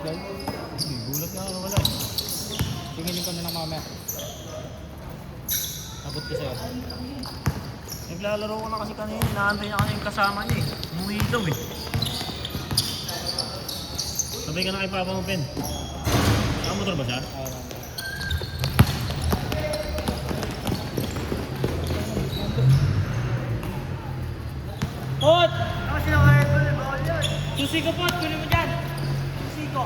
Tol. Gulat nga wala eh. Tingilin ko na lang mamaya. Abot ko sa'yo. Naglalaro ko na kasi kanina. Inaantay niya kasi yung kasama niya eh. Umuwi daw eh. Sabay ka na kay Papa mo, Pen. Nakamotor ba siya? Pot! Ako sinakaya ko na bawal yan. Susi ko, Pot! Kunin mo dyan! Susi ko!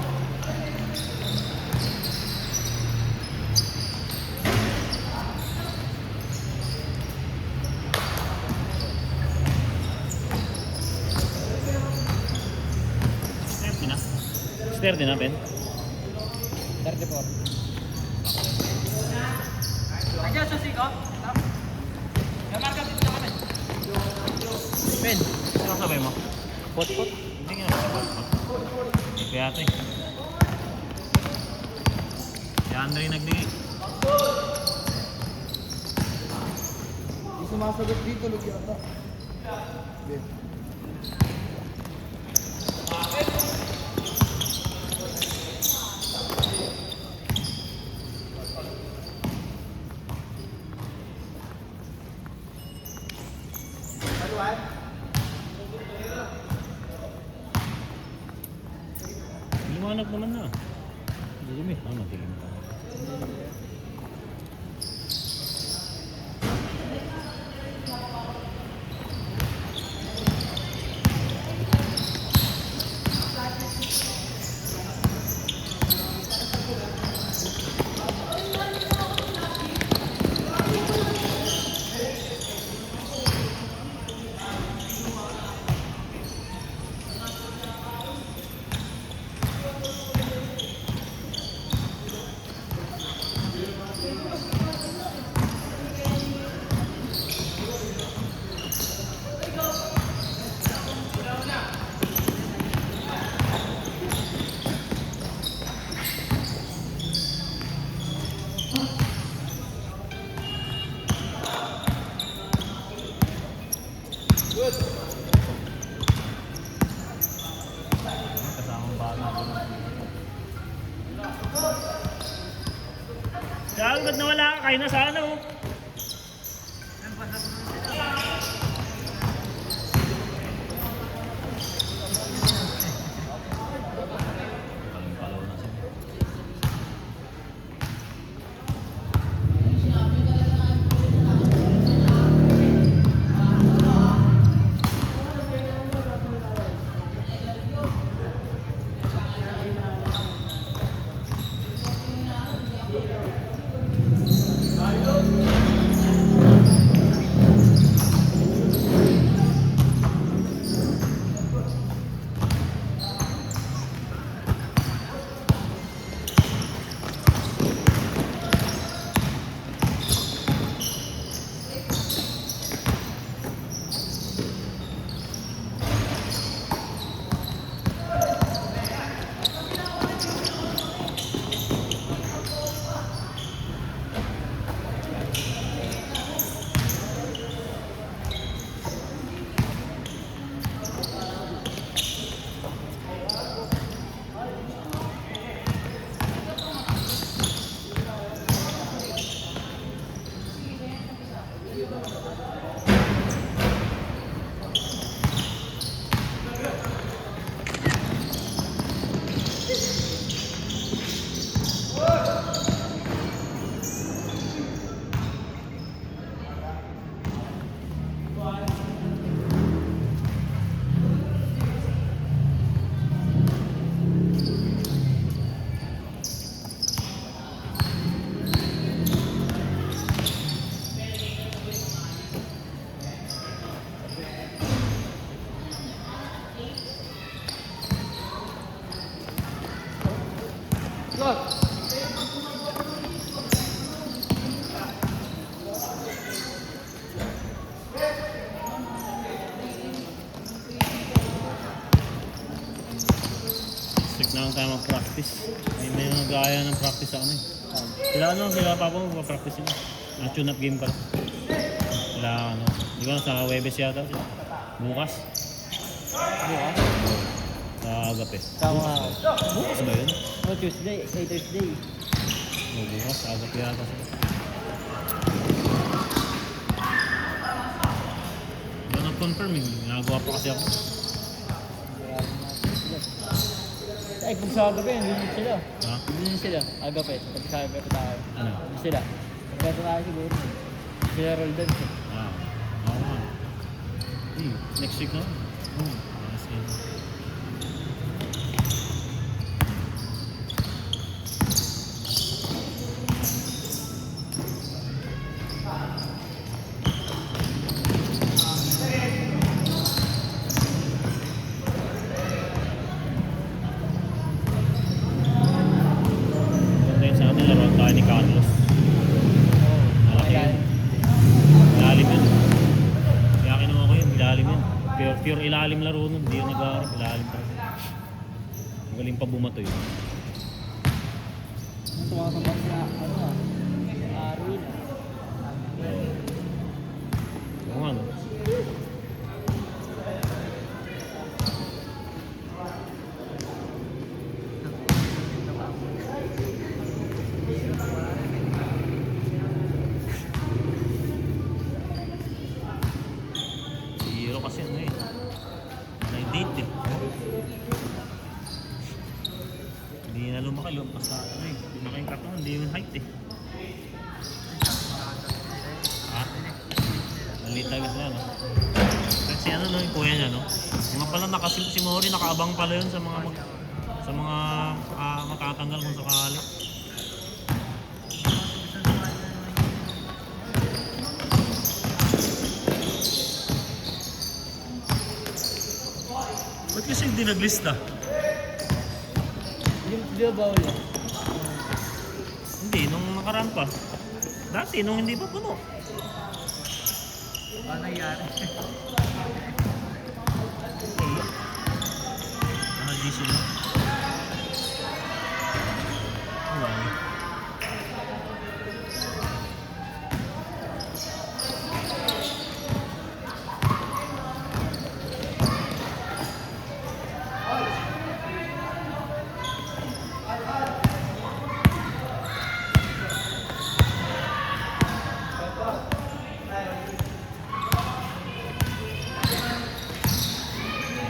Stare din na, Ben. 34. Ayan, susi ko. Namarka dito na kami. Ben, ano sabay mo? Pot, Pot. Hindi ka na sabay mo. Kaya ito eh. Si Andre nagdigay. Hindi sumasagot dito, lagi ata. Liwanag naman na. Dilim eh. Ah, madilim pa. Kasamang bata. Kaya agad na wala ka, kayo na sana oh. Strict na lang tayo mag-practice. May mga gaya ng practice sa ano eh. Sila Papa mo mag-practice sila. Tune up game pa lang. Sila ano, di ba sa Webes yata sila? Bukas? Bukas? Sa Agapes. Tama. Bukas ba yun? Tuesday, Thursday. Bukas, agap yata sila. Hindi ako nag-confirm eh. Ginagawa pa kasi ako. Ay, kung sa agape, hindi din sila. Ha? Hindi din sila. Agape. Pag sa agape tayo. Ano? Hindi sila. Agape tayo siguro. Sila Roldan. Ah, oo nga. Next week na. Sige. Ganda yun sa atin, laruan tayo ni Carlos. Malaki yun. Ilalim yun. Kaya kinuha ko yun, ilalim yun. Pure ilalim laro nun, hindi yun nag-aarap, ilalim pa rin. Magaling pa bumato yun. Tumakasambak na, Arwin. Oo nga no. Si Hiro kasi ano eh. May date eh. Hindi na lumaki, lumakas sa ano eh. Lumaki yung katawan, hindi yung height eh. Ha? Maliit talaga sila no? Kasi ano no, yung kuya niya no? Mga pala si Mori, nakaabang pala yun sa mga matatanggal kung sakali. Ba't kasi hindi naglista? Hindi ba bawal yan? Hindi, nung nakaraan pa. Dati, nung hindi pa puno. Ano nangyari? Diesel na. Wala eh.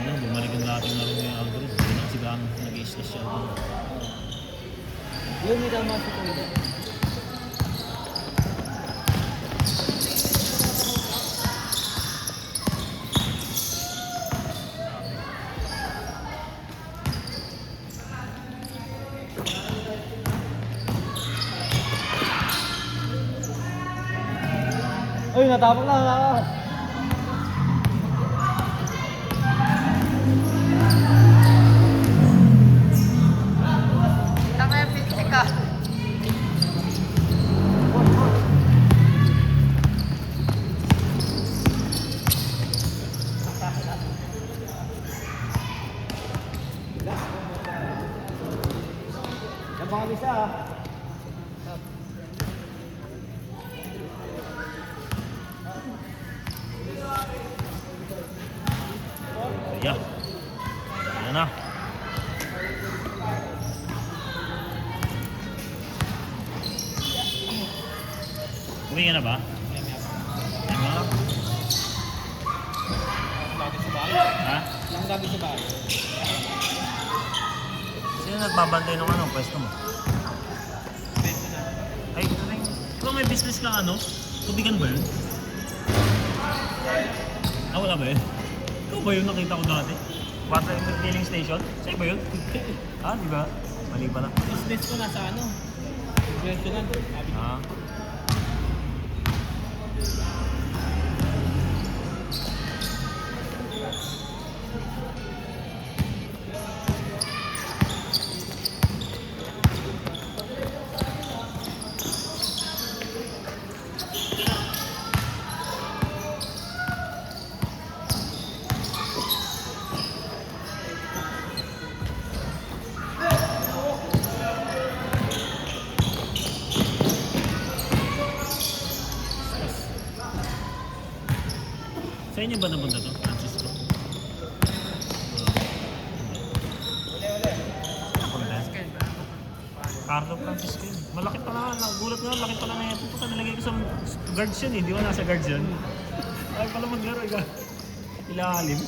Ayun, bumalik yung dating laro yung Alvarez. Hindi na kasi gaano nag-i-slash siya. Yung may tama sa tuloy. Uy, natapok na ako. Tama yung picture ka. Nabang isa ah. Ayan. Ayan na. Uwi ka na ba? Ayan mo na. Ha? Lang gabi sa bahay. Sino nagbabantay ng ano, pwesto mo? Ay, ito rin. Ikaw may business ka ano? Tubigan ba yun? Ah, wala ba yun? Ikaw ba yun nakita ko dati? Water filling station? Sa'yo ba yun? Ah, di ba? Mali pala. Business ko nasa ano? Restaurant. Sabi ko. Ah. Sa inyo ba napunta to, Francisco? Ako ba? Carlo Francisco yun. Malaki pa na, nagulat nga, laki pala na yan. Puta, nilagay ko sa guards yun eh. Di ba nasa guards yun? Ay pala maglaro eh. Ilalim.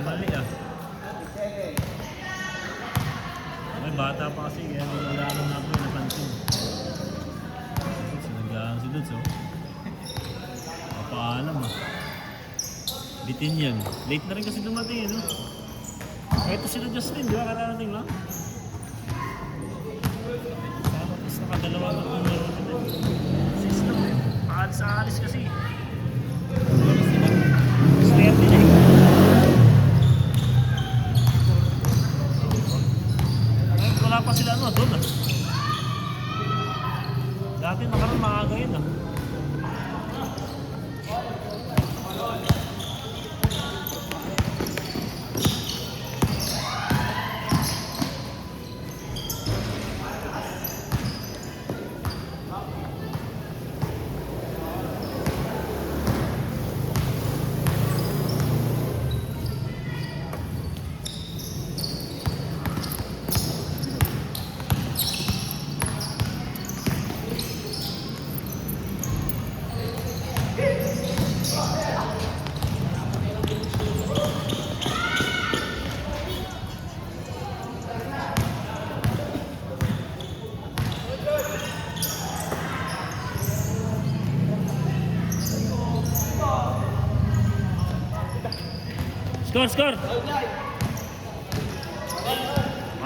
Mali ah. May bata pa kasi, kaya naglalang na ako yung napansin. Naglalang si Dudes oh. Papaalam ah. Bitin yan. Late na rin kasi dumating eh, no? Ito sila Justin, di ba? Kararating lang. Tapos nakadalawa na kung meron nila. Sis lang eh. Paalis-aalis kasi. Swerte na eh. Ngayon, wala pa sila ano, doon ah. Dati nakarang maaga yun ah. Score, score!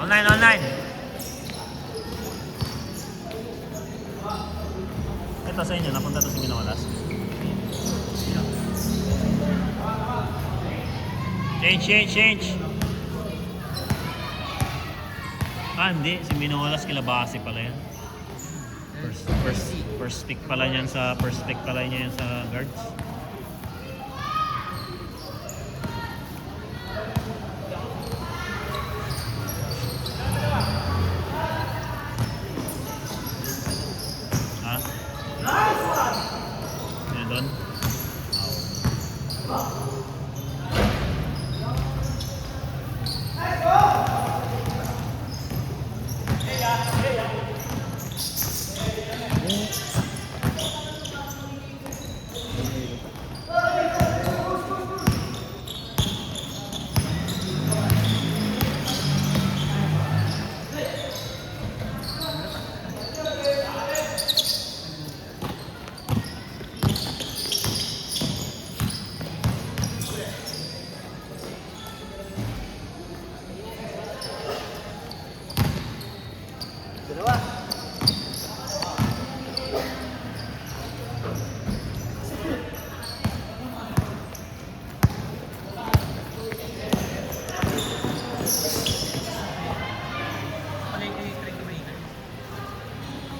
Online, online! Ito sa inyo, napunta to si Minolas. Change, change, change! Ah, hindi. Si Minolas kilabase pala yan. First pick pala niyan sa guards. Doon.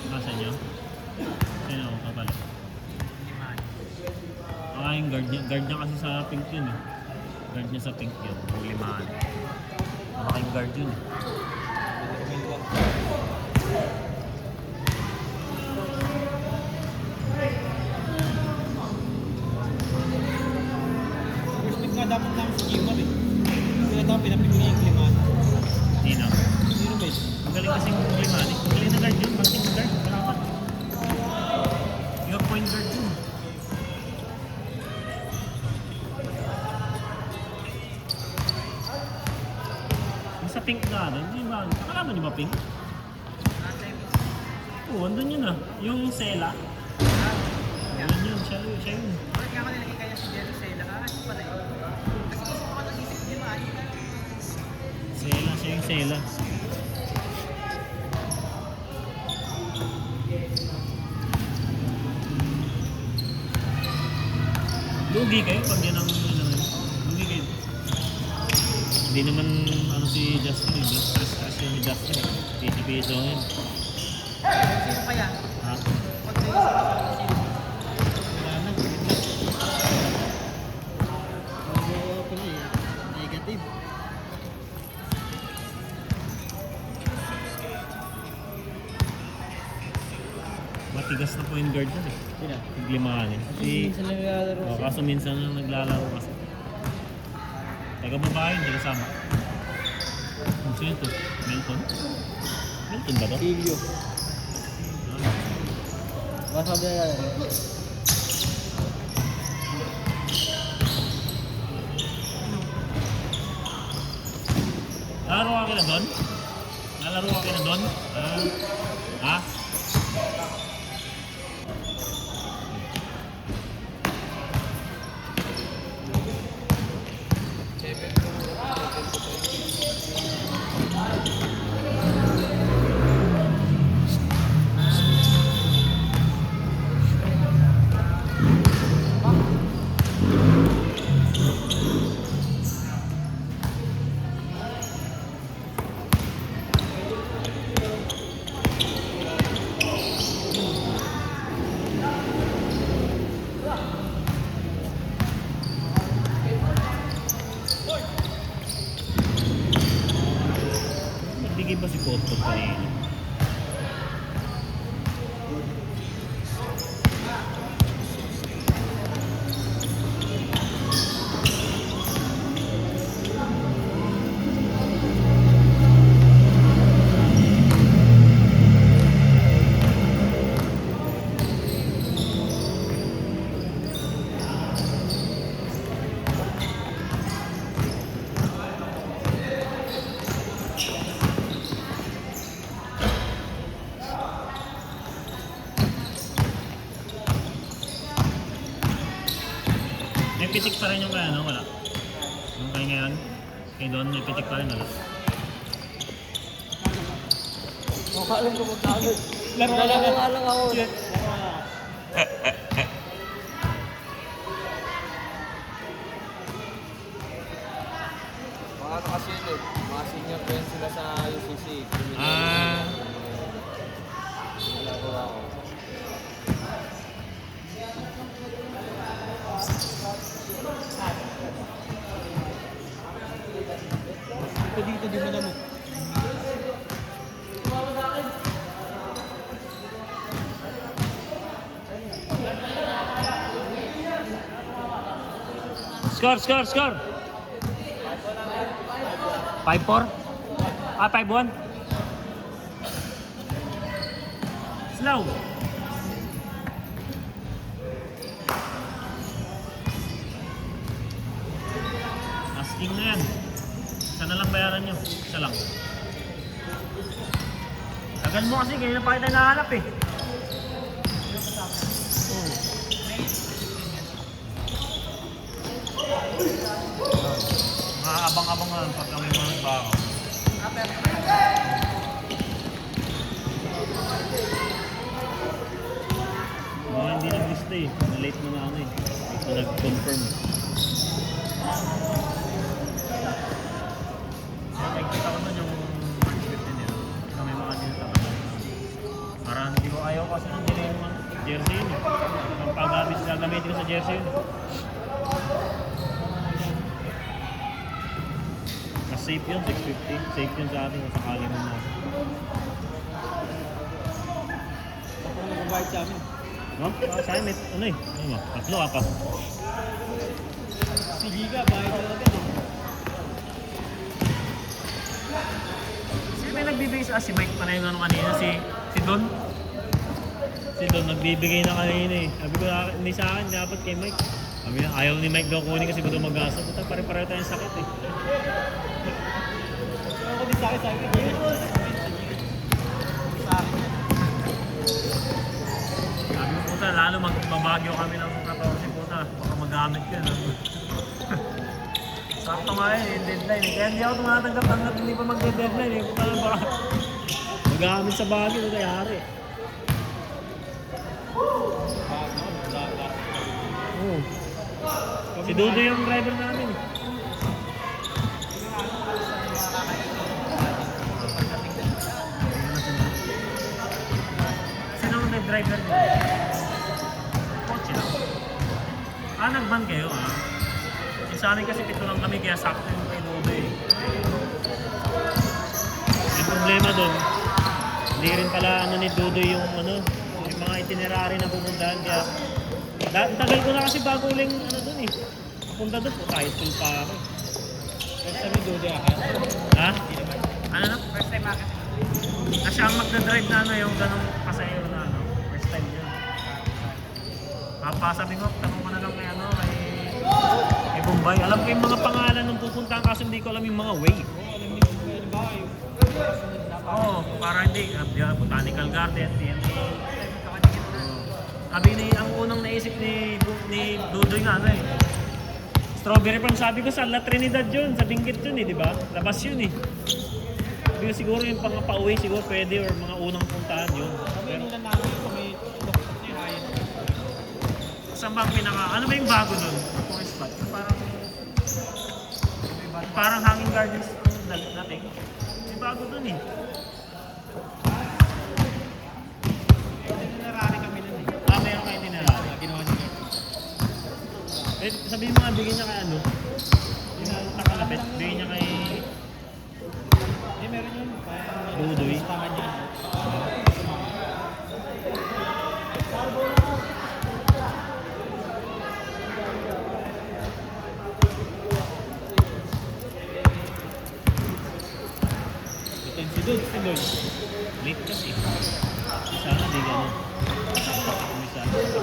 Nasa inyo? Sino ako kapala? Yung guard niya kasi sa pink yun eh. Guard niya sa pink yun, yung limaan. Malaking guard yun eh. First pick nga dapat namin si Jimar eh. Kaya dapat pinapig niya yung liman. Sino? Sino ba yun? Ang galing kasi yung limaan eh. Ang galing na guard yun, malaking guard. Wala pa. Yung point guard yun. Yung sa pink na ano, hindi ba? Nakalaman niyo ba pink? Oo, andun yun ah. Yung Sela. Yan yun, siya yun. Bakit nga ako nilagay kaya si Jerry Sela? Kasi pala yun. Kasi gusto ko nagisip di ba? Sela, siya yung Sela. Lugi kayo pag yan ang lugi kayo. Hindi naman ano si Justin eh. Stress yun ni Justin eh. PCPSO yun. Sino kaya? Ha? Pag naisip ko sa sino? Wala na. Oo, pala eh. Negative. Matigas na point guard yun eh. Sino? Tiglimaan eh. Minsan lang naglalaro Oh, kaso minsan lang naglalaro kasi. Taga babae, hindi kasama. Sino to? Melton? Melton ba to? Ilyo. Masabi na yan. Nalaro ka na doon? Nalaro ka na doon? Ha? Nagbigay ba si Kotkot kanina? May pitik pa rin yung kaya, no? Wala. Yung kaya ngayon, kay Don, may pitik pa rin, wala. Mukha lang ko magkano. Laro Dala ko nga lang ako. Mga ano kasi yun eh. Mga senior friends sila sa UCC. Ah, Wala ko ako. Ito dito, di mo na mo. score, score, score! 5-4? Ah, 5-1? Slow! Asking na yan. Isa na lang bayaran nyo. Isa lang. Tagal mo kasi, ganyan na pa kita nahanap eh. Abang-abang lang pag kami mga baka. Mga hindi nag-lista eh. Na-late mo na ano eh. Ito nag-confirm. Nagkita ko nun yung March 15 yun. Kami mga dinatakan. Parang hindi ko ayaw kasi nang nila yung jersey yun eh. Ang gagamitin ko sa jersey yun. Mas safe yun, 650. Safe yun sa atin kung sakali mo na. Ako na mag-bite sa amin. No? Sa akin, ano eh? Ano ba? Tatlo, apat. Si Giga, bayad na agad eh. Sino may nagbibigay sa si Mike pa na yung ano kanina? Si Don? Si Don nagbibigay na kanina eh. Sabi ko hindi sa akin, dapat kay Mike. Sabi niya, ayaw ni Mike daw kunin kasi gusto mag-asa. Buta pare-pareho tayong sakit eh. Ako din sa akin, sabi ko. Sa akin. Sabi ko puta, lalo magbabagyo kami ng 14 puta. Baka magamit ka na. Sakto nga yun, deadline eh. Kaya hindi ako tumatanggap hanggat hindi pa magde-deadline eh. Puta lang baka magamit sa bagyo, ito yari. Oo. Si Dudo yung driver namin. Sino ang driver niyo? Kotse lang. Ah, nag-van kayo ah. Sa amin kasi pito lang kami kaya sakto yung kay Dudo eh. Yung problema doon, hindi rin pala ano ni Dudo yung ano, yung mga itinerary na pupuntahan kaya tagal ko na kasi bago uling ano doon eh. Punta doon po, high school pa ako. Kasi sabi Dude, Ha? siya ang magdadrive na ano yung ganong pasahero na ano. First time yun. Sabi ko, tanong ko na lang kay ano, kay Bombay. Alam ko yung mga pangalan ng pupuntahan kaso hindi ko alam yung mga way. Oo, para hindi. Botanical Garden, TNT. Sabi ni, ang unang naisip ni Dudoy nga ano eh. Strawberry Farm, sabi ko sa La Trinidad yun, sa Benguet yun eh, di ba? Labas yun eh. Sabi ko siguro yung pauwi siguro pwede or mga unang puntahan yun. Pero, saan ba ang ano ba yung bago nun? Kung spot? Parang Hanging Gardens natin. May bago dun eh. Meron kayo dinarari. Ginawa niyo. Sabihin mo nga, bigyan niya kay ano? Yung nakalapit, bigyan niya kay... meron yun. Dudoy. Ito yung si Dod. Late kasi. Sana di gano'n. Umisa siya rito.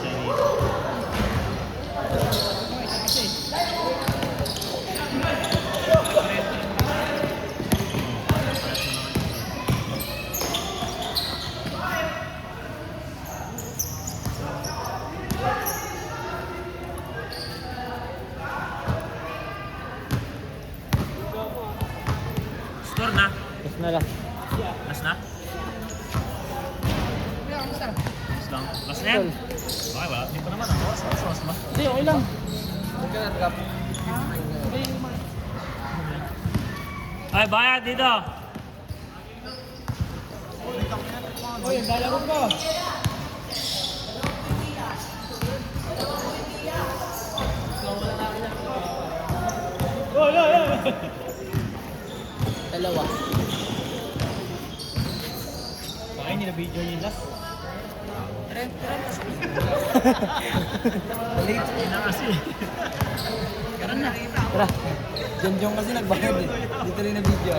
Score na? Tapos na lang. Last na? Last lang. Last na yan? Okay, wala. Hindi pa naman. Oras ba? Hindi, okay lang. Okay na, drop. Ay, bayad dito! Oy, ang dalagot ko. Oy! Dalawa. Bakit hindi na video yung last? Late. Hindi na kasi. Tara. Diyan kasi nagbayad eh. Dito rin na video.